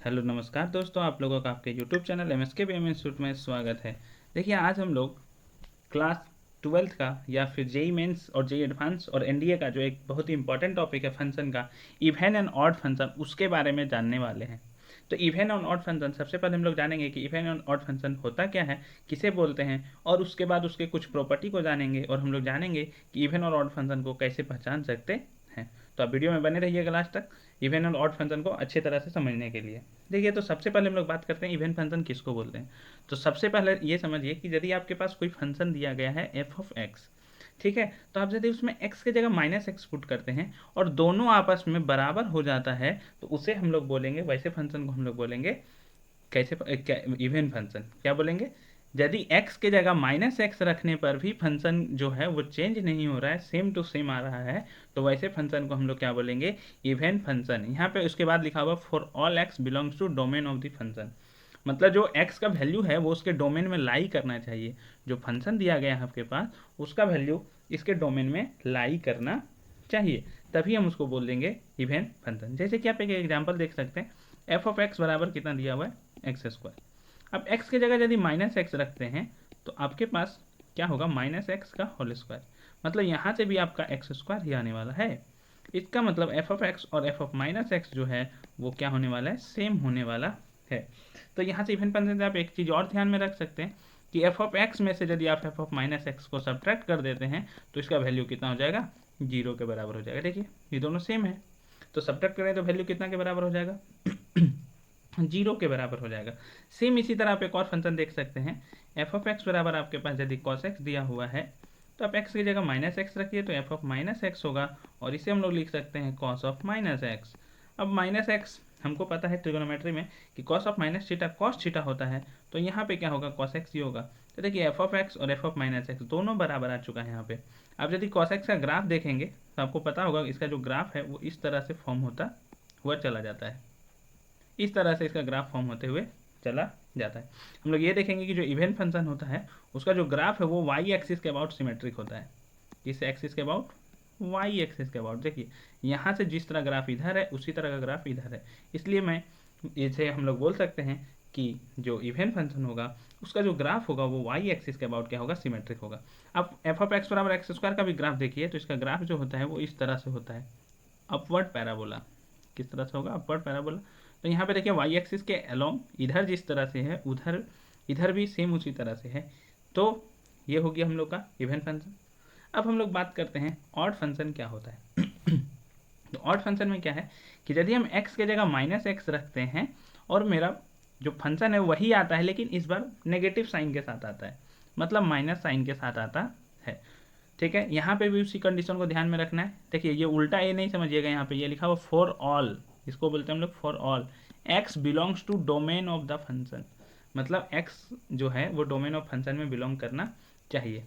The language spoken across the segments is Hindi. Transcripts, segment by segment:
हेलो नमस्कार दोस्तों, आप लोगों का आपके YouTube channel MSK BM institute में स्वागत है। देखिए, आज हम लोग क्लास 12th का या फिर जेई मेंस और जेई एडवांस और एनडीए का जो एक बहुत ही इंपॉर्टेंट टॉपिक है फंक्शन का, इवन एंड ऑड फंक्शन, उसके बारे में जानने वाले हैं। तो इवन एंड ऑड फंक्शन, सबसे पहले हम लोग जानेंगे कि इवन एंड ऑड फंक्शन होता क्या है, किसे बोलते हैं, और उसके बाद उसके कुछ प्रॉपर्टी को जानेंगे और हम लोग जानेंगे कि इवन और ऑड फंक्शन को कैसे पहचान सकते हैं। तो आप वीडियो में बने रहिएगा लास्ट तक, इवन और ऑड फंक्शन को अच्छी तरह से समझने के लिए। देखिए, तो सबसे पहले हम लोग बात करते हैं इवन फंक्शन किसको बोलते हैं। तो सबसे पहले ये समझिए कि यदि आपके पास कोई फंक्शन दिया गया है एफ ऑफ एक्स, ठीक है, तो आप यदि उसमें x की जगह माइनस एक्स पुट करते हैं और दोनों आपस में बराबर हो जाता है, तो उसे हम लोग बोलेंगे, वैसे फंक्शन को हम लोग बोलेंगे कैसे, इवन फंक्शन क्या बोलेंगे। यदि x की जगह माइनस एक्स रखने पर भी फंक्शन जो है वो चेंज नहीं हो रहा है, सेम टू सेम आ रहा है, तो वैसे फंक्शन को हम लोग क्या बोलेंगे, इवन फंक्शन। यहाँ पे उसके बाद लिखा हुआ for all X belongs to domain of the function, मतलब जो x का वैल्यू है वो उसके डोमेन में लाई करना चाहिए। जो फंक्शन दिया गया है आपके पास, उसका वैल्यू इसके डोमेन में लाई करना चाहिए, तभी हम उसको बोल देंगे इवन फंक्शन। जैसे कि आप एक एग्जांपल देख सकते हैं, एफ ऑफ एक्स बराबर कितना दिया हुआ है, एक्स स्क्वायर। अब एक्स की जगह यदि माइनस एक्स रखते हैं तो आपके पास क्या होगा, माइनस एक्स का होल स्क्वायर। मतलब यहाँ से भी आपका एक्स स्क्वायर ही आने वाला है। इसका मतलब एफ ऑफ एक्स और एफ ऑफ माइनस एक्स जो है वो क्या होने वाला है, सेम होने वाला है। तो यहाँ से इवन फंक्शन से आप एक चीज़ और ध्यान में रख सकते हैं कि एफ ऑफ एक्स में से यदि आप एफ ऑफ माइनस एक्स को सब्ट्रैक्ट कर देते हैं तो इसका वैल्यू कितना हो जाएगा, जीरो के बराबर हो जाएगा। देखिए, ये दोनों सेम है, तो सब्ट्रैक्ट करें तो वैल्यू कितना के बराबर हो जाएगा, जीरो के बराबर हो जाएगा। सेम इसी तरह आप एक और फंक्शन देख सकते हैं, एफ ऑफ एक्स बराबर आपके पास यदि कॉस एक्स दिया हुआ है तो आप एक्स की जगह माइनस एक्स रखिए तो एफ ऑफ माइनस एक्स होगा, और इसे हम लोग लिख सकते हैं कॉस ऑफ माइनस एक्स। अब माइनस एक्स हमको पता है ट्रिगोनोमेट्री में कि cos of minus theta cos theta होता है, तो यहाँ पे क्या होगा, कॉस एक्स ही होगा। तो देखिए, एफ ऑफ एक्स और एफ ऑफ माइनस एक्स दोनों बराबर आ चुका है यहाँ पे। अब यदि कॉस एक्स का ग्राफ देखेंगे तो आपको पता होगा इसका जो ग्राफ है वो इस तरह से फॉर्म होता हुआ चला जाता है, इस तरह से इसका ग्राफ फॉर्म होते हुए चला जाता है। हम लोग ये देखेंगे कि जो इवन फंक्शन होता है उसका जो ग्राफ है वो वाई एक्सिस के अबाउट सिमेट्रिक होता है। किस एक्सिस के अबाउट, वाई एक्सिस के अबाउट। देखिए, यहाँ से जिस तरह ग्राफ इधर है उसी तरह का ग्राफ इधर है, इसलिए मैं इसे हम लोग बोल सकते हैं कि जो इवन फंक्शन होगा उसका जो ग्राफ होगा वो वाई एक्सिस के अबाउट क्या होगा, सिमेट्रिक होगा। अब एफ ऑफ एक्स बराबर एक्स स्क्वायर का भी ग्राफ देखिए, तो इसका ग्राफ जो होता है वो इस तरह से होता है, अपवर्ड पैराबोला। किस तरह से होगा, अपवर्ड पैराबोला। तो यहाँ पे देखिए, वाई एक्सिस के अलोंग इधर जिस तरह से है उधर इधर भी सेम उसी तरह से है। तो ये हो गया हम लोग का इवन फंक्शन। अब हम लोग बात करते हैं ऑड फंक्शन क्या होता है। तो ऑड फंक्शन में क्या है कि यदि हम x के जगह माइनस एक्स रखते हैं और मेरा जो फंक्शन है वही आता है, लेकिन इस बार नेगेटिव साइन के साथ आता है, मतलब माइनस साइन के साथ आता है, ठीक है। यहाँ पे भी उसी कंडीशन को ध्यान में रखना है। देखिए, ये उल्टा ए नहीं समझिएगा, यहाँ पे ये लिखा हुआ फॉर ऑल, इसको बोलते हैं हम लोग for all X belongs to domain of the function. मतलब एक्स जो है वो डोमेन ऑफ फंक्शन में बिलोंग करना चाहिए।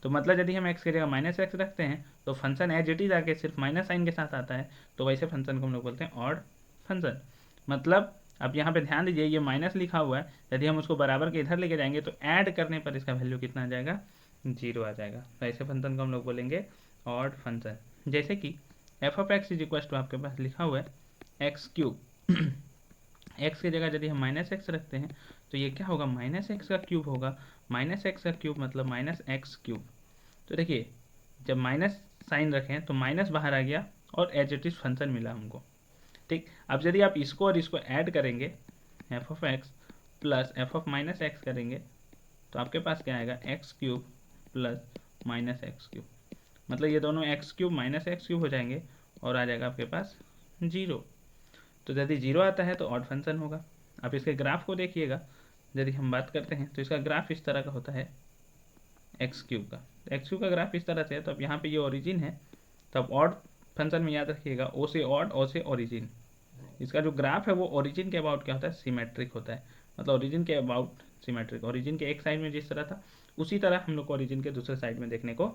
तो मतलब यदि हम एक्स की जगह माइनस एक्स रखते हैं तो फंक्शन एज इट इज आके सिर्फ माइनस साइन के साथ आता है, तो वैसे फंक्शन को हम लोग बोलते हैं ऑड फंक्शन। मतलब अब यहाँ पे ध्यान दीजिए, ये माइनस लिखा हुआ है, यदि हम उसको बराबर के इधर लेके जाएंगे तो ऐड करने पर इसका वैल्यू कितना आ जाएगा, जीरो आ जाएगा। तो ऐसे फंक्शन को हम लोग बोलेंगे ऑड फंक्शन। जैसे कि F of X is equal to आपके पास लिखा हुआ है एक्स क्यूब। एक्स की जगह यदि हम माइनस एक्स रखते हैं तो ये क्या होगा, माइनस एक्स का क्यूब होगा। माइनस एक्स का क्यूब मतलब माइनस एक्स क्यूब। तो देखिए, जब माइनस साइन रखें तो माइनस बाहर आ गया और एज इट इज फंक्शन मिला हमको, ठीक। अब यदि आप इसको और इसको ऐड करेंगे, F of x plus F of minus x करेंगे, तो आपके पास क्या आएगा, x cube plus minus x cube. मतलब ये दोनों x cube minus x cube हो जाएंगे और आ जाएगा आपके पास जीरो। तो यदि जीरो आता है तो ऑड फंक्शन होगा। आप इसके ग्राफ को देखिएगा, यदि हम बात करते हैं तो इसका ग्राफ इस तरह का होता है एक्स क्यूब का। तो एक्स क्यूब का ग्राफ इस तरह से है, तो अब यहाँ पे ये ओरिजिन है, तो अब ऑड फंक्शन में याद रखिएगा ओ से ऑड, ओ से ओरिजिन। इसका जो ग्राफ है वो ओरिजिन के अबाउट क्या होता है, सिमेट्रिक होता है। मतलब ओरिजिन के अबाउट सिमेट्रिक, ओरिजिन के एक साइड में जिस तरह था उसी तरह हम लोग को ओरिजिन के दूसरे साइड में देखने को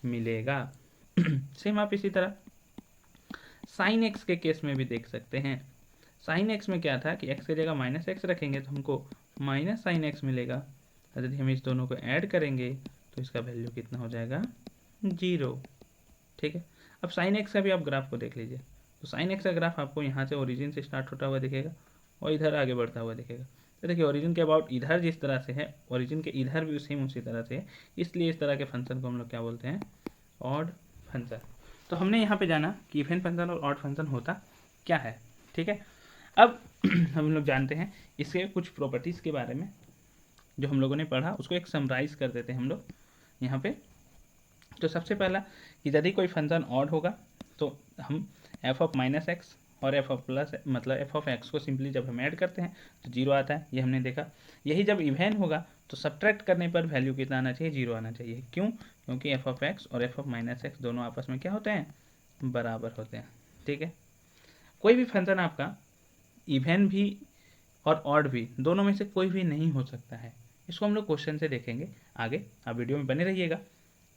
मिलेगा। सेम आप इसी तरह साइन एक्स के केस में भी देख सकते हैं। साइन एक्स में क्या था कि एक्स की जगह माइनस एक्स रखेंगे तो हमको माइनस साइन एक्स मिलेगा। यदि हम इस दोनों को ऐड करेंगे तो इसका वैल्यू कितना हो जाएगा, जीरो, ठीक है। अब साइन एक्स का भी आप ग्राफ को देख लीजिए, तो साइन एक्स का ग्राफ आपको यहाँ से ओरिजिन से स्टार्ट होता हुआ दिखेगा और इधर आगे बढ़ता हुआ दिखेगा। तो देखिए ओरिजिन के अबाउट इधर जिस तरह से है, ओरिजिन के इधर भी सेम उसी तरह से है, इसलिए इस तरह के फंक्शन को हम लोग क्या बोलते हैं, ऑड फंक्शन। तो हमने यहाँ पे जाना कि इवन फंक्शन और ऑड फंक्शन होता क्या है। ठीक है, अब हम लोग जानते हैं इसके कुछ प्रॉपर्टीज़ के बारे में जो हम लोगों ने पढ़ा, उसको एक समराइज कर देते हैं हम लोग यहाँ पे। तो सबसे पहला कि यदि कोई फंक्शन ऑड होगा तो हम एफ ऑफ माइनस एक्स और एफ ऑफ प्लस मतलब एफ ऑफ एक्स को सिंपली जब हम ऐड करते हैं तो जीरो आता है, ये हमने देखा। यही जब इवन होगा तो सब्ट्रैक्ट करने पर वैल्यू कितना आना चाहिए, जीरो आना चाहिए। क्यों? क्योंकि एफ ऑफ एक्स और एफ ऑफ माइनस एक्स दोनों आपस में क्या होते हैं, बराबर होते हैं। ठीक है, कोई भी फंक्शन आपका इवन भी और ऑड भी, दोनों में से कोई भी नहीं हो सकता है। इसको हम लोग क्वेश्चन से देखेंगे आगे, आप वीडियो में बने रहिएगा।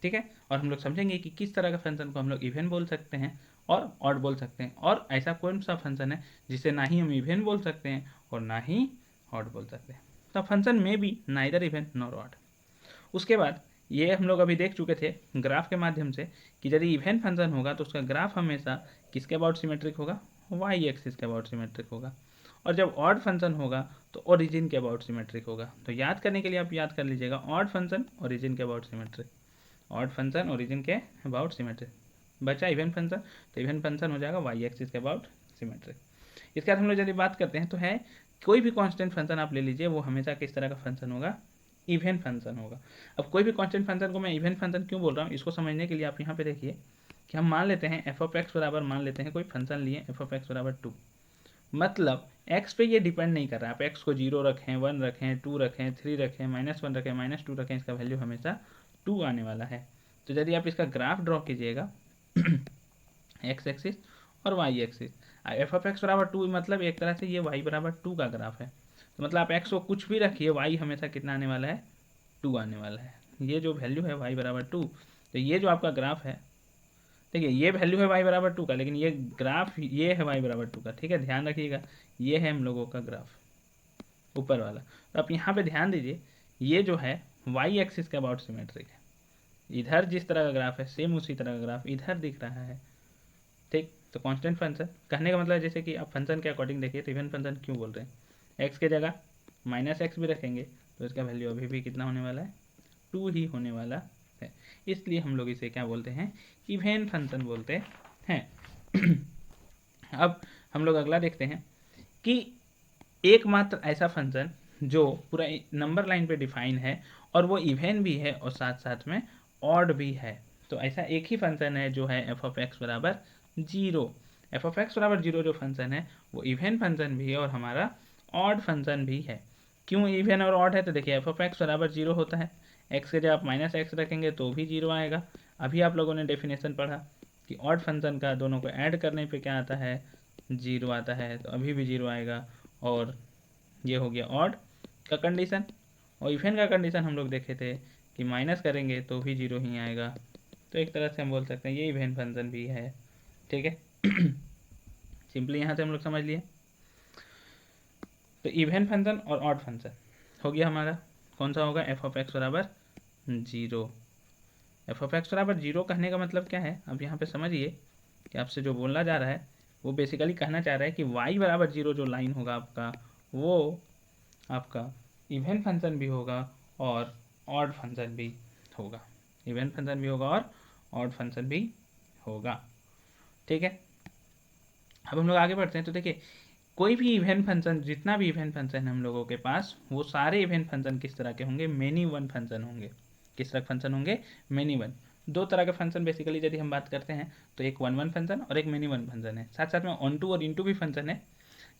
ठीक है, और हम लोग समझेंगे कि किस तरह का फंक्शन को हम लोग इवन बोल सकते हैं और ऑड बोल सकते हैं, और ऐसा कौन सा फंक्शन है जिसे ना ही हम इवन बोल सकते हैं और ना ही ऑड बोल सकते हैं। तो फंक्शन में भी नाइदर इवन नॉर ऑड। उसके बाद ये हम लोग अभी देख चुके थे ग्राफ के माध्यम से कि यदि इवन फंक्शन होगा तो उसका ग्राफ हमेशा किसके अबाउट सिमेट्रिक होगा, वाई एक्सिस के अबाउट सिमेट्रिक होगा। और जब ऑड फंक्शन होगा तो ओरिजिन के अबाउट सिमेट्रिक होगा। तो याद करने के लिए आप याद कर लीजिएगा, ऑड फंक्शन ओरिजिन के about symmetric, odd function origin के अबाउट सिमेट्रिक। बचा इवन फंक्शन, तो इवन फंक्शन हो जाएगा वाई एक्सिस के अबाउट सिमेट्रिक। इसके बाद हम लोग यदि बात करते हैं तो है कोई भी कांस्टेंट फंक्शन आप ले लीजिए, वो हमेशा किस तरह का फंक्शन होगा, इवन फंक्शन होगा। अब कोई भी कांस्टेंट फंक्शन को मैं इवन फंक्शन क्यों बोल रहा हूँ, इसको समझने के लिए आप यहाँ पे देखिए कि हम मान लेते हैं एफ ऑफ एक्स बराबर, मान लेते हैं कोई फंक्शन लिए एफ ऑफ एक्स बराबर 2। मतलब x पे ये डिपेंड नहीं कर रहा है, आप x को 0 रखें, 1 रखें, 2 रखें, 3 रखें, -1 रखें, -2 रखें, इसका वैल्यू हमेशा 2 आने वाला है। तो यदि आप इसका ग्राफ ड्रॉ कीजिएगा x एक्सिस और y axis, F of X बराबर 2 मतलब एक तरह से ये y बराबर 2 का ग्राफ है। तो मतलब आप x को कुछ भी रखिए, y हमेशा कितना आने वाला है, 2 आने वाला है। ये जो वैल्यू है y बराबर 2, तो ये जो आपका ग्राफ है, देखिए ये वैल्यू है y बराबर 2 का, लेकिन ये ग्राफ ये है y बराबर 2 का। ठीक है, ध्यान रखिएगा, ये है हम लोगों का ग्राफ ऊपर वाला। तो आप यहाँ पे ध्यान दीजिए, ये जो है y एक्सिस के अबाउट सिमेट्रिक है। इधर जिस तरह का ग्राफ है सेम उसी तरह का ग्राफ इधर दिख रहा है। ठीक, तो कांस्टेंट फंक्शन कहने का मतलब जैसे कि आप फंक्शन के अकॉर्डिंग देखिए, तो इवन फंक्शन क्यों बोल रहे हैं, x के जगह -x भी रखेंगे तो इसका वैल्यू अभी भी कितना होने वाला है, 2 ही होने वाला है। इसलिए हम लोग इसे क्या बोलते हैं, इवन फंक्शन बोलते हैं। अब हम लोग अगला देखते हैं कि एकमात्र ऐसा फंक्शन जो पूरा नंबर लाइन पे डिफाइन है और वो इवन भी है और साथ साथ में ऑड भी है। तो ऐसा एक ही फंक्शन है जो है एफ ऑफ एक्स बराबर 0। एफ ऑफ एक्स बराबर 0 जो फंक्शन है वो इवन फंक्शन भी है और हमारा ऑड फंक्शन भी है। क्यों इवन और ऑड है, तो देखिए एफ ऑफ एक्स बराबर 0 होता है, एक्स के जब आप -x रखेंगे तो भी 0 आएगा। अभी आप लोगों ने डेफिनेशन पढ़ा कि ऑड फंक्शन का दोनों को ऐड करने पे क्या आता है, 0 आता है, तो अभी भी 0 आएगा। और ये हो गया ऑड का कंडीशन। और इवन का कंडीशन हम लोग देखे थे कि माइनस करेंगे तो भी 0 ही आएगा। तो एक तरह से हम बोल सकते हैं ये इवन फंक्शन भी है। ठीक है, सिंपली यहाँ से हम लोग समझ लिए। तो इवन फंक्शन और ऑड फंक्शन हो गया हमारा, कौन सा होगा, एफ ऑफ एक्स बराबर 0। एफ ऑफ एक्स बराबर 0 कहने का मतलब क्या है, अब यहाँ पे समझिए कि आपसे जो बोलना जा रहा है वो बेसिकली कहना चाह रहा है कि y बराबर 0 जो लाइन होगा आपका, वो आपका इवन फंक्शन भी होगा और ऑड फंक्शन भी होगा। इवन फंक्शन भी होगा और ऑड फंक्शन भी होगा। ठीक है, अब हम लोग आगे बढ़ते हैं। तो देखिए कोई भी इवन फंक्शन, जितना भी इवन फंक्शन है हम लोगों के पास, वो सारे इवन फंक्शन किस तरह के होंगे, मेनी वन फंक्शन होंगे। किस तरह के फंक्शन होंगे, मेनी वन। दो तरह के फंक्शन बेसिकली यदि हम बात करते हैं तो एक वन वन फंक्शन और एक मेनी वन फंक्शन है, साथ साथ में ऑन टू और इन टू भी फंक्शन है।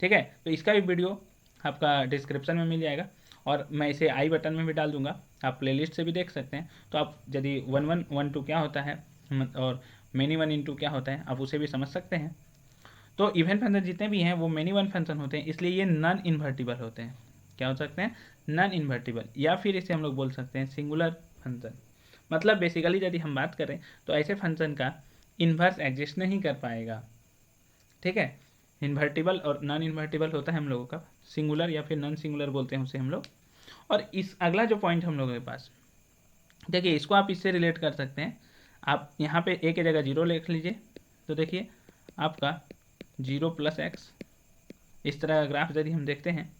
ठीक है, तो इसका भी वीडियो आपका डिस्क्रिप्शन में मिल जाएगा और मैं इसे आई बटन में भी डाल दूंगा, आप प्लेलिस्ट से भी देख सकते हैं। तो आप यदि वन वन वन टू क्या होता है और मेनी वन इन टू क्या होता है, आप उसे भी समझ सकते हैं। तो इवन फंक्शन जितने भी हैं वो मेनी वन फंक्शन होते हैं, इसलिए ये नॉन इन्वर्टिबल होते हैं। क्या हो सकते हैं, नॉन इन्वर्टिबल, या फिर इसे हम लोग बोल सकते हैं सिंगुलर फंक्शन। मतलब बेसिकली यदि हम बात करें तो ऐसे फंक्शन का इन्वर्स एग्जिस्ट नहीं कर पाएगा। ठीक है, इन्वर्टिबल और नॉन इन्वर्टिबल होता है हम लोगों का, सिंगुलर या फिर नॉन सिंगुलर बोलते हैं उसे हम लोग। और इस अगला जो पॉइंट हम लोगों के पास, देखिए इसको आप इससे रिलेट कर सकते हैं। आप यहाँ पे ए की जगह 0 लिख लीजिए, तो देखिए आपका 0 + x इस तरह का ग्राफ यदि हम देखते हैं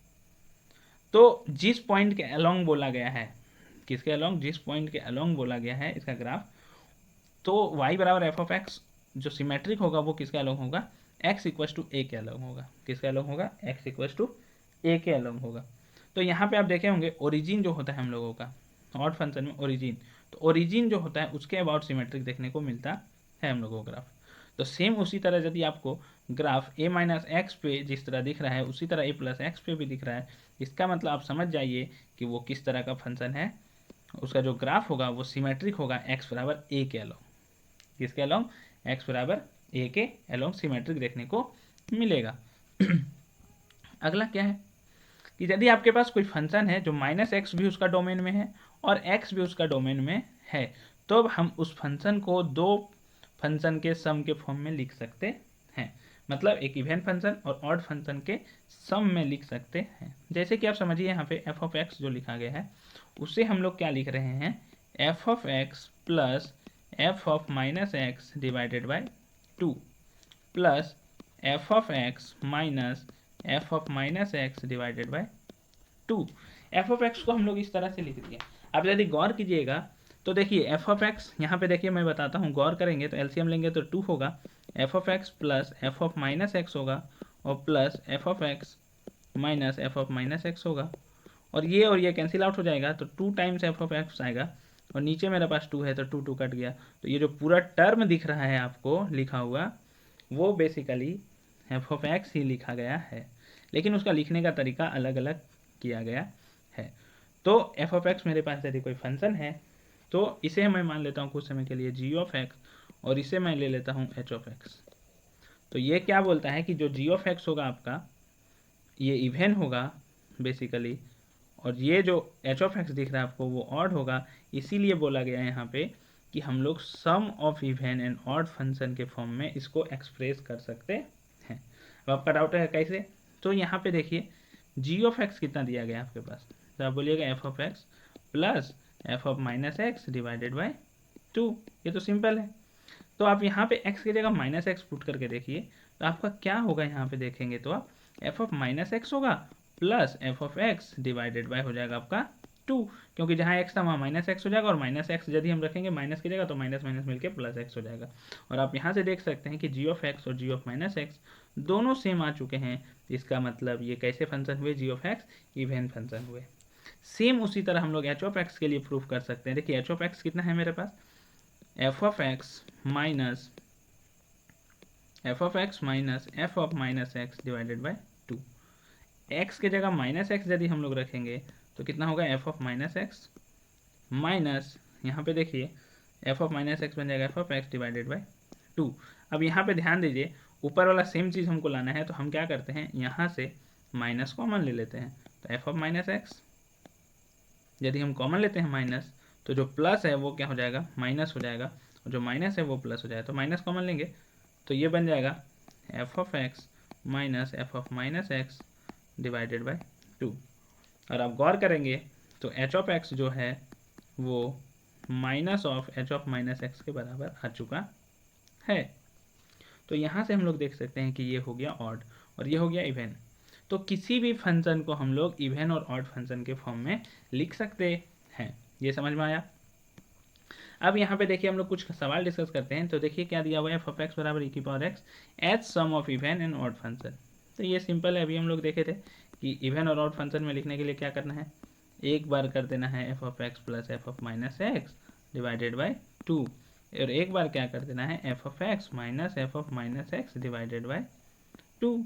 तो जिस पॉइंट के अलोंग बोला गया है, किसके अलोंग, जिस पॉइंट के अलोंग बोला गया है इसका ग्राफ, तो y बराबर एफ ऑफ एक्स जो सिमेट्रिक होगा वो किसके अलोंग होगा, x इक्वल टू ए के अलोंग होगा। किसके अलोंग होगा, x इक्वल टू ए के अलोंग होगा। तो यहाँ पे आप देखे होंगे ओरिजिन जो होता है हम लोगों का ऑड फंक्शन में ओरिजिन, तो ओरिजिन जो होता है उसके अबाउट सिमेट्रिक देखने को मिलता है हम लोगों को ग्राफ। तो सेम उसी तरह यदि आपको ग्राफ a माइनस एक्स पे जिस तरह दिख रहा है उसी तरह a प्लस एक्स पे भी दिख रहा है, इसका मतलब आप समझ जाइए कि वो किस तरह का फंक्शन है, उसका जो ग्राफ होगा वो सिमेट्रिक होगा x बराबर a के अलोंग। किसके अलोंग, x बराबर a के अलोंग सिमेट्रिक देखने को मिलेगा। अगला क्या है कि यदि आपके पास कोई फंक्शन है जो माइनस एक्स भी उसका डोमेन में है और x भी उसका डोमेन में है, तो अब हम उस फंक्शन को दो फंक्शन के सम के फॉर्म में लिख सकते हैं। मतलब एक इवन फंक्शन और ऑड फंक्शन के सम में लिख सकते हैं। जैसे कि आप समझिए यहाँ पे एफ ऑफ एक्स जो लिखा गया है उसे हम लोग क्या लिख रहे हैं, F of x plus F of minus x divided by 2 plus F of x minus f of minus x divided by 2। F of x को हम लोग इस तरह से लिख दिए। अब यदि गौर कीजिएगा तो देखिए एफ ऑफ एक्स यहाँ पे देखिए मैं बताता हूँ, गौर करेंगे तो एलसीएम लेंगे तो 2 होगा, F of x plus F of minus x होगा और plus F of x minus f of minus x होगा, और ये कैंसिल आउट हो जाएगा तो 2 टाइम्स एफ ऑफ एक्स आएगा और नीचे मेरे पास 2 है तो 2 2 कट गया। तो ये जो पूरा टर्म दिख रहा है आपको लिखा हुआ वो बेसिकली एफ ऑफ एक्स ही लिखा गया है, लेकिन उसका लिखने का तरीका अलग अलग किया गया है। तो एफ ऑफ एक्स मेरे पास यदि कोई फंक्शन है तो इसे मैं मान लेता हूँ कुछ समय के लिए जी ऑफ एक्स और इसे मैं ले लेता हूँ एच ऑफ एक्स। तो ये क्या बोलता है कि जो जी ऑफ एक्स होगा आपका ये इवन होगा बेसिकली, और ये जो एच ऑफ एक्स दिख रहा है आपको वो ऑड होगा। इसीलिए बोला गया है यहाँ पे कि हम लोग sum of even and odd function के फॉर्म में इसको एक्सप्रेस कर सकते हैं। अब आपका डाउट है कैसे, तो यहाँ पे देखिए जी ऑफ एक्स कितना दिया गया आपके पास, तो आप बोलिएगा F of x plus F of minus x divided by 2। ये तो सिंपल है। तो आप यहाँ पे x की जगह माइनस एक्स पुट करके देखिए तो आपका क्या होगा, यहाँ पे देखेंगे तो आप एफ ऑफ माइनस एक्स होगा plus F of x divided by हो जाएगा आपका 2, क्योंकि जहाँ x था वहाँ माइनस एक्स हो जाएगा और माइनस एक्स यदि हम रखेंगे माइनस की जगह तो माइनस माइनस मिलकर प्लस एक्स हो जाएगा। और आप यहाँ से देख सकते हैं कि जी ऑफ एक्स और जी ऑफ माइनस एक्स दोनों सेम आ चुके हैं। इसका मतलब ये कैसे फंक्शन हुए, जी ऑफ एक्स इवन फंक्शन हुए। सेम उसी तरह हम लोग एच ऑफ एक्स के लिए प्रूफ कर सकते हैं। देखिए एच ऑफ एक्स कितना है मेरे पास, f of x minus f of x minus f of minus x divided by 2। X के जगह माइनस एक्स यदि हम लोग रखेंगे तो कितना होगा, F of minus x minus यहाँ पे देखिए एफ ऑफ माइनस एक्स बन जाएगा F of x divided by 2। अब यहाँ पे ध्यान दीजिए ऊपर वाला सेम चीज़ हमको लाना है, तो हम क्या करते हैं यहाँ से माइनस कॉमन ले लेते हैं। तो एफ ऑफ माइनस एक्स यदि हम कॉमन लेते हैं माइनस तो जो प्लस है वो क्या हो जाएगा, माइनस हो जाएगा, और जो माइनस है वो प्लस हो जाएगा। तो माइनस कॉमन लेंगे तो ये बन जाएगा F of x minus f of minus x divided by 2। और आप गौर करेंगे तो एच ऑफ एक्स जो है वो minus of H of minus x के बराबर आ चुका है। तो यहाँ से हम लोग देख सकते हैं कि ये हो गया ऑड और ये हो गया इवन। तो किसी भी फंक्शन को हम लोग इवन और ऑड फंक्शन के फॉर्म में लिख सकते हैं। ये समझ में आया। अब यहाँ पे देखिए हम लोग कुछ सवाल डिस्कस करते हैं। तो देखिए क्या दिया हुआ है, एफ ऑफ एक्स बराबर ई की power X H sum of even and odd function. तो ये सिंपल है, अभी हम लोग देखे थे कि इवन और ऑड फंक्शन में लिखने के लिए क्या करना है, एक बार कर देना है F of x plus F of minus x divided by 2, और एक बार क्या कर देना है F of x minus f of minus x divided by 2।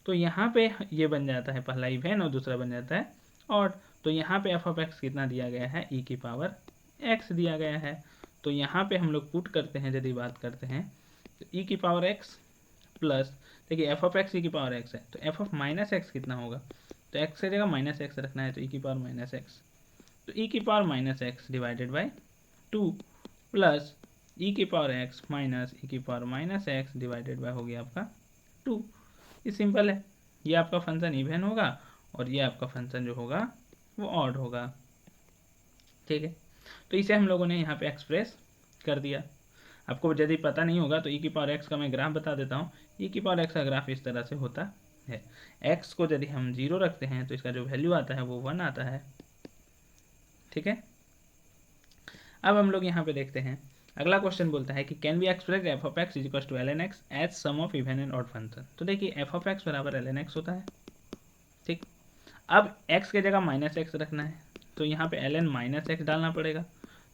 तो यहाँ पे ये बन जाता है पहला इवन और दूसरा बन जाता है ऑड। तो यहाँ पे एफ ऑफ एक्स कितना दिया गया है, ई की पावर एक्स दिया गया है। तो यहाँ पे हम लोग पुट करते हैं, यदि बात करते हैं तो ई की पावर एक्स प्लस, देखिए एफ ऑफ एक्स ई की पावर एक्स है तो एफ ऑफ माइनस एक्स कितना होगा, तो एक्स की जगह माइनस एक्स रखना है तो ई की पावर माइनस एक्स, तो ई की power minus x divided by 2 plus e की पावर एक्स माइनस ई की power minus x divided by हो गया आपका 2। ये सिंपल है, ये आपका फंक्शन इवन होगा और ये आपका फंक्शन जो होगा वो ऑड होगा। ठीक है, तो इसे हम लोगों ने यहाँ पे एक्सप्रेस कर दिया। आपको यदि पता नहीं होगा तो ई की पावर एक्स का मैं ग्राफ बता देता हूँ। ई की पावर एक्स का ग्राफ इस तरह से होता है। x को यदि हम 0 रखते हैं तो इसका जो वैल्यू आता है वो 1 आता है। ठीक है, अब हम लोग यहाँ पे देखते हैं अगला क्वेश्चन बोलता है कि can be express F of X is equal to ln x as sum of even and odd function. तो देखिए एफ ऑफ एक्स बराबर ln x होता है। ठीक, अब x के जगह माइनस एक्स रखना है तो यहाँ पे ln माइनस एक्स डालना पड़ेगा।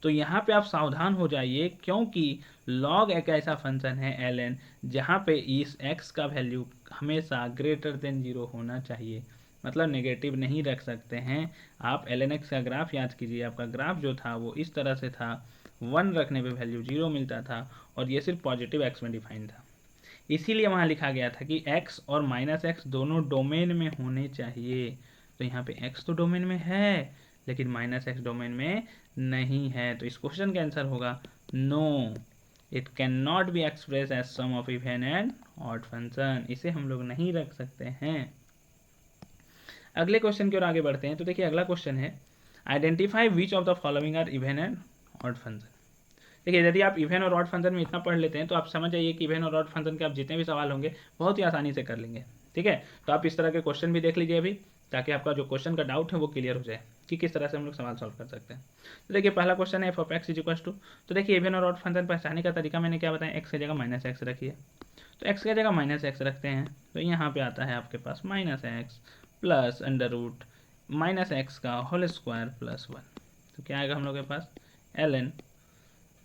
तो यहाँ पे आप सावधान हो जाइए क्योंकि log एक ऐसा फंक्शन है ln जहाँ पे इस x का वैल्यू हमेशा ग्रेटर देन 0 होना चाहिए, मतलब नेगेटिव नहीं रख सकते हैं आप। ln x का ग्राफ याद कीजिए, आपका ग्राफ जो था वो इस तरह से था, 1 रखने पे वैल्यू 0 मिलता था और ये सिर्फ पॉजिटिव x में डिफाइन था। इसीलिए वहाँ लिखा गया था कि x और माइनस एक्स दोनों डोमेन में होने चाहिए। तो यहाँ पे x तो डोमेन में है लेकिन माइनस एक्स डोमेन में नहीं है, तो इस क्वेश्चन का आंसर होगा no, it can not be express as sum of even and odd function. इसे हम लोग नहीं रख सकते हैं। अगले क्वेश्चन की ओर आगे बढ़ते हैं। तो देखिए अगला क्वेश्चन है identify which of the following are even and odd function. देखिए यदि आप इवन और ऑड फंक्शन में इतना पढ़ लेते हैं तो आप समझ जाइए कि इवन और ऑड फंक्शन के आप जितने भी सवाल होंगे बहुत ही आसानी से कर लेंगे। ठीक है, तो आप इस तरह के क्वेश्चन भी देख लीजिए अभी, ताकि आपका जो क्वेश्चन का डाउट है वो क्लियर हो जाए कि किस तरह से हम लोग सवाल सॉल्व कर सकते हैं। तो देखिए पहला क्वेश्चन है F of X is equal to, तो देखिए इवन और ऑड फंक्शन पहचानने का तरीका मैंने क्या बताया, एक्स की जगह माइनस एक्स रखिए। तो एक्स की जगह माइनस एक्स रखते हैं तो यहाँ पे आता है आपके पास minus x plus under root minus x का होल स्क्वायर प्लस 1। तो क्या आएगा हम लोग के पास ln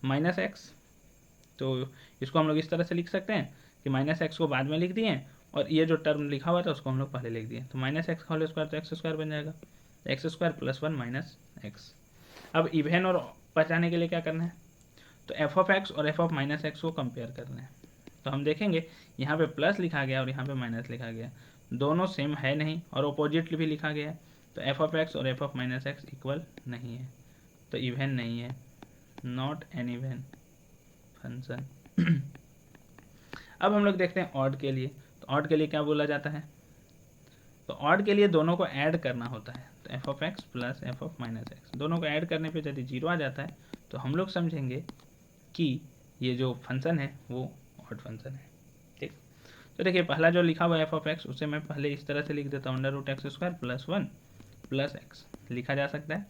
माइनस एक्स। तो इसको हम लोग इस तरह से लिख सकते हैं कि माइनस एक्स को बाद में लिख दिए और ये जो टर्म लिखा हुआ था उसको हम लोग पहले लिख दिए। तो माइनस एक्स का होल स्क्वायर तो एक्स स्क्वायर बन जाएगा, x square plus 1 minus x. अब इवन और बचाने के लिए क्या करना है, तो एफ ऑफ एक्स और एफ ऑफ माइनस एक्स को कंपेयर करना है। तो हम देखेंगे यहाँ पे प्लस लिखा गया और यहाँ पे माइनस लिखा गया, दोनों सेम है नहीं और अपोजिटली भी लिखा गया है। तो एफ ऑफ एक्स और F of minus x equal नहीं है, तो इवन नहीं है, नॉट एन इवन फंक्शन। अब हम लोग देखते हैं ऑड के लिए। तो ऑड के लिए क्या बोला जाता है, तो ऑड के लिए दोनों को ऐड करना होता है। तो F of x plus F of minus x दोनों को ऐड करने पे यदि 0 आ जाता है तो हम लोग समझेंगे कि ये जो फंक्शन है वो ऑड फंक्शन है। ठीक, तो देखिए पहला जो लिखा हुआ है एफ ऑफ एक्स उसे मैं पहले इस तरह से लिख देता हूँ, under root x square plus 1 plus X लिखा जा सकता है,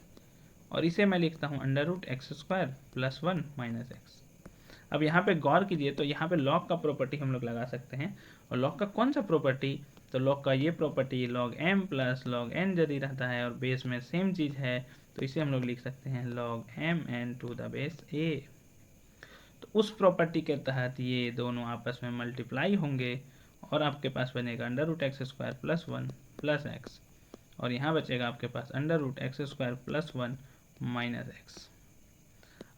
और इसे मैं लिखता हूँ under root x square plus 1 minus x. अब यहाँ पे गौर कीजिए, तो यहाँ पे लॉग का प्रॉपर्टी हम लोग लगा सकते हैं, और लॉग का कौन सा प्रॉपर्टी, तो लॉग का ये property log M plus log N यदि रहता है और बेस में सेम चीज़ है तो इसे हम लोग लिख सकते हैं log m n to the base a. तो उस प्रॉपर्टी के तहत ये दोनों आपस में मल्टीप्लाई होंगे और आपके पास बनेगा under root x square plus 1 plus x, और यहाँ बचेगा आपके पास under root x square plus 1 minus x.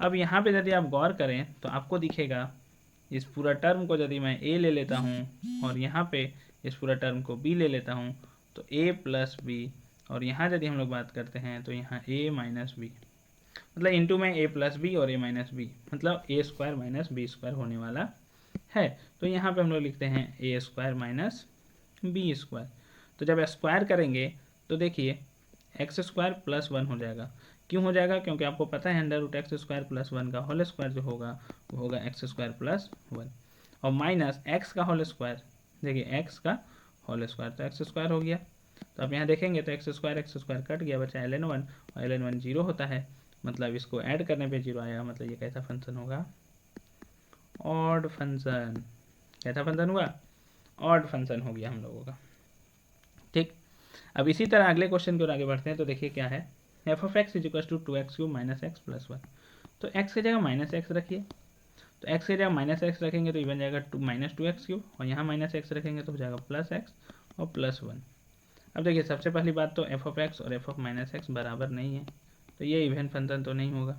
अब यहाँ पे यदि आप गौर करें तो आपको दिखेगा इस पूरा टर्म को यदि मैं a ले लेता हूँ और यहाँ पे इस पूरा टर्म को b ले लेता हूँ तो a प्लस बी, और यहाँ यदि हम लोग बात करते हैं तो यहाँ a माइनस बी, मतलब इंटू में a प्लस बी और a माइनस बी, मतलब a square minus B square होने वाला है। तो यहाँ पे हम लोग लिखते हैं a square minus B square. तो जब स्क्वायर करेंगे तो देखिए एक्स स्क्वायर प्लस 1 हो जाएगा। क्यों हो जाएगा, क्योंकि आपको पता है under root x square plus 1 का होल स्क्वायर जो होगा वो होगा एक्स स्क्वायर प्लस 1, और माइनस एक्स का होल स्क्वायर, देखिए एक्स का होल स्क्वायर तो एक्स स्क्वायर हो गया। तो आप यहाँ देखेंगे तो एक्स स्क्वायर कट गया, बचा ln 1, और ln 1 0 होता है, मतलब इसको ऐड करने पे 0 आएगा, मतलब ये कैसा फंक्शन होगा, ऑड फंक्शन। कैसा फंक्शन हुआ, ऑड फंक्शन हो गया हम लोगों का। ठीक, अब इसी तरह अगले क्वेश्चन की ओर आगे बढ़ते हैं। तो देखिए क्या है, F of X is equal to 2x³ minus x plus 1। तो x की जगह माइनस एक्स रखिए, तो x की जगह माइनस एक्स रखेंगे तो ये बन जाएगा माइनस 2x³ और यहाँ माइनस एक्स रखेंगे तो हो जाएगा प्लस एक्स और प्लस 1। अब देखिए सबसे पहली बात तो एफ ऑफ एक्स और एफ ऑफ माइनस एक्स बराबर नहीं है, तो ये इवन फंक्शन तो नहीं होगा।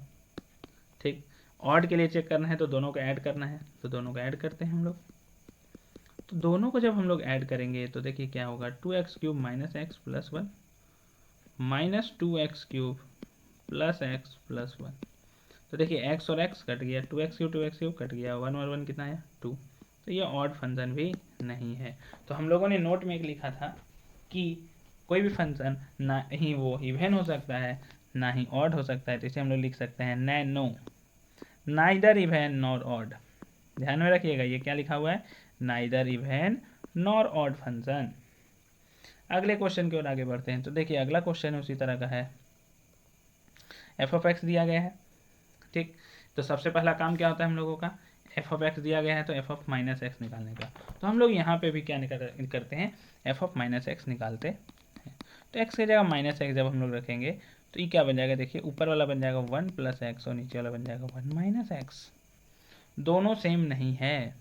ठीक, ऑड के लिए चेक करना है तो दोनों को ऐड करना है, तो दोनों को ऐड करते हैं हम लोग। तो दोनों को जब हम लोग ऐड करेंगे तो देखिए क्या होगा, 2x³ minus x plus 1 minus 2x³ plus x plus 1। तो देखिए x और x कट गया, 2x³ कट गया, 1 और 1 कितना आया 2। तो ये ऑड फंक्शन भी नहीं है। तो हम लोगों ने नोट में एक लिखा था कि कोई भी फंक्शन ना ही वो इवन हो सकता है ना ही ऑड हो सकता है, तो इसे हम लोग लिख सकते हैं nano, neither even nor odd. ध्यान में रखिएगा ये क्या लिखा हुआ है, neither even nor odd function. अगले क्वेश्चन की ओर आगे बढ़ते हैं। तो देखिए अगला क्वेश्चन उसी तरह का है, एफ ऑफ एक्स दिया गया है, ठीक। तो सबसे पहला काम क्या होता है हम लोगों का, एफ ऑफ एक्स दिया गया है तो एफ ऑफ माइनस एक्स निकालने का। तो हम लोग यहाँ पे भी क्या करते हैं, एफ ऑफ माइनस एक्स निकालते हैं। तो एक्स की जगह माइनस एक्स जब हम लोग रखेंगे तो ये क्या बन जाएगा, देखिए ऊपर वाला बन जाएगा 1 प्लस एक्स और नीचे वाला बन जाएगा 1 माइनस एक्स। दोनों सेम नहीं है,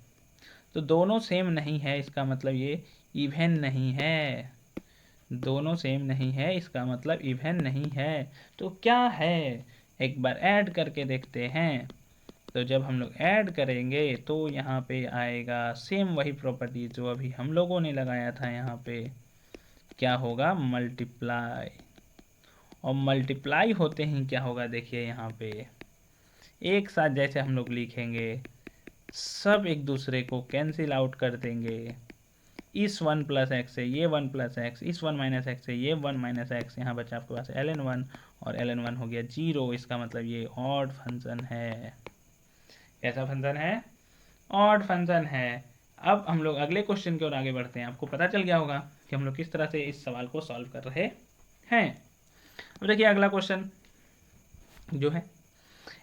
तो दोनों सेम नहीं है इसका मतलब ये इवन नहीं है। दोनों सेम नहीं है इसका मतलब इवन नहीं है। तो क्या है, एक बार ऐड करके देखते हैं। तो जब हम लोग ऐड करेंगे तो यहाँ पे आएगा सेम वही प्रॉपर्टी जो अभी हम लोगों ने लगाया था। यहाँ पे क्या होगा, मल्टीप्लाई। और मल्टीप्लाई होते ही क्या होगा, देखिए यहाँ पे एक साथ जैसे हम लोग लिखेंगे, सब एक दूसरे को कैंसिल आउट कर देंगे। इस 1 प्लस एक्स से ये 1 प्लस एक्स, इस 1 माइनस एक्स से ये 1 माइनस एक्स, यहाँ बचा आपके पास ln1 और ln1 हो गया 0। इसका मतलब ये ऑड फंक्शन है। कैसा फंक्शन है, ऑड फंक्शन है। अब हम लोग अगले क्वेश्चन की ओर आगे बढ़ते हैं। आपको पता चल गया होगा कि हम लोग किस तरह से इस सवाल को सॉल्व कर रहे हैं। अब देखिए अगला क्वेश्चन जो है,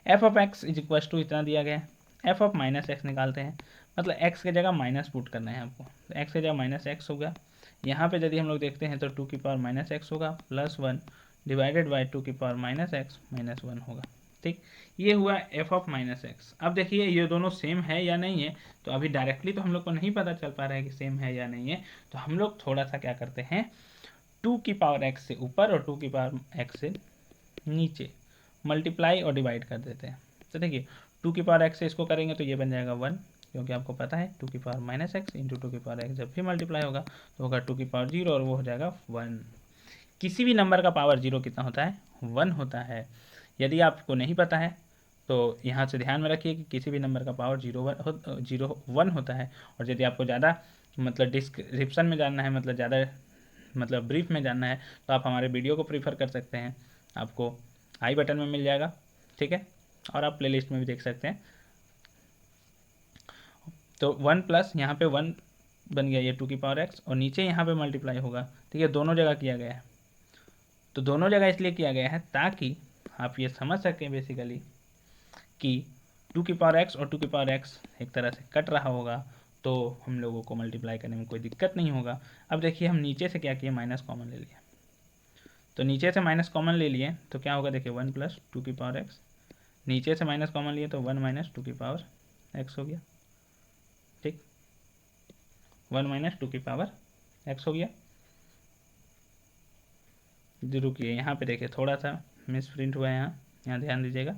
F of X is equal to इतना दिया गया है, एफ ऑफ माइनस एक्स निकालते हैं। मतलब एक्स की जगह माइनस पुट करना है आपको। तो एक्स की जगह माइनस एक्स होगा। यहाँ पे यदि हम लोग देखते हैं तो 2 की पावर माइनस एक्स होगा प्लस 1 डिवाइडेड बाई 2 की पावर माइनस एक्स माइनस 1 होगा, ठीक। ये हुआ एफ ऑफ माइनस एक्स। अब देखिए ये दोनों सेम है या नहीं है। तो अभी डायरेक्टली तो हम लोग को नहीं पता चल पा रहा है कि सेम है या नहीं है। तो हम लोग थोड़ा सा क्या करते हैं, 2 की पावर एक्स से ऊपर और 2 की पावर एक्स से नीचे मल्टीप्लाई और डिवाइड कर देते हैं। तो देखिए 2 की पावर एक्स से इसको करेंगे तो ये बन जाएगा 1, क्योंकि आपको पता है 2 की पावर माइनस एक्स इंटू 2 की पावर एक्स जब भी मल्टीप्लाई होगा तो होगा 2 की पावर 0 और वो हो जाएगा 1। किसी भी नंबर का पावर 0 कितना होता है, 1 होता है। यदि आपको नहीं पता है तो यहाँ से ध्यान में रखिए कि किसी भी नंबर का पावर 1 होता है। और यदि आपको ज़्यादा मतलब डिस्क्रिप्शन में जानना है, मतलब ज़्यादा मतलब ब्रीफ में जानना है, तो आप हमारे वीडियो को प्रीफर कर सकते हैं। आपको आई बटन में मिल जाएगा, ठीक है। और आप प्लेलिस्ट में भी देख सकते हैं। तो 1 प्लस यहाँ पे 1 बन गया ये 2 की पावर एक्स और नीचे यहाँ पे मल्टीप्लाई होगा, ठीक है। दोनों जगह किया गया है। तो दोनों जगह इसलिए किया गया है ताकि आप ये समझ सकें बेसिकली कि 2 की पावर एक्स और 2 की पावर एक्स एक तरह से कट रहा होगा, तो हम लोगों को मल्टीप्लाई करने में कोई दिक्कत नहीं होगा। अब देखिए हम नीचे से क्या किए, माइनस कॉमन ले लिए। तो नीचे से माइनस कॉमन ले लिए तो क्या होगा, देखिए 1 प्लस 2 की पावर एक्स, नीचे से माइनस कॉमन लिए तो 1 माइनस 2 की पावर एक्स हो गया, ठीक। 1 माइनस 2 की पावर एक्स हो गया। रुकिए यहाँ पे देखिए थोड़ा सा मिस प्रिंट हुआ है, यहाँ ध्यान दीजिएगा।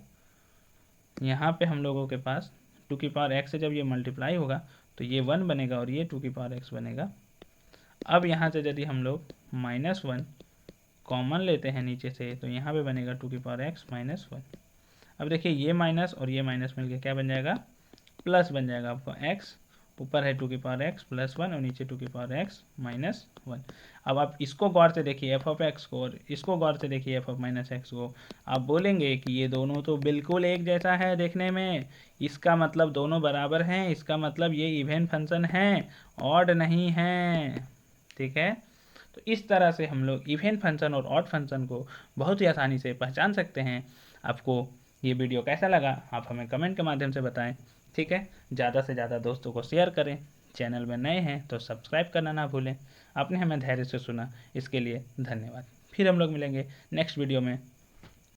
यहाँ पे हम लोगों के पास 2 की पावर एक्स से जब ये मल्टीप्लाई होगा तो ये 1 बनेगा और ये 2 की पावर एक्स बनेगा। अब यहाँ से यदि हम लोग -1 कॉमन लेते हैं नीचे से तो यहाँ पे बनेगा 2 की पावर एक्स माइनस 1। अब देखिए ये माइनस और ये माइनस मिलके क्या बन जाएगा, प्लस बन जाएगा। आपको एक्स ऊपर है 2 की पावर एक्स प्लस 1 और नीचे 2 की पावर एक्स माइनस 1। अब आप इसको गौर से देखिए एफ ऑफ एक्स को, और इसको गौर से देखिए एफ ऑफ माइनस एक्स को। आप बोलेंगे कि ये दोनों तो बिल्कुल एक जैसा है देखने में, इसका मतलब दोनों बराबर हैं, इसका मतलब ये इवन फंक्शन है, ऑड नहीं है, ठीक है। तो इस तरह से हम लोग इवन फंक्शन और ऑड फंक्शन को बहुत ही आसानी से पहचान सकते हैं। आपको ये वीडियो कैसा लगा आप हमें कमेंट के माध्यम से बताएं, ठीक है। ज़्यादा से ज़्यादा दोस्तों को शेयर करें। चैनल में नए हैं तो सब्सक्राइब करना ना भूलें। आपने हमें धैर्य से सुना इसके लिए धन्यवाद। फिर हम लोग मिलेंगे नेक्स्ट वीडियो में।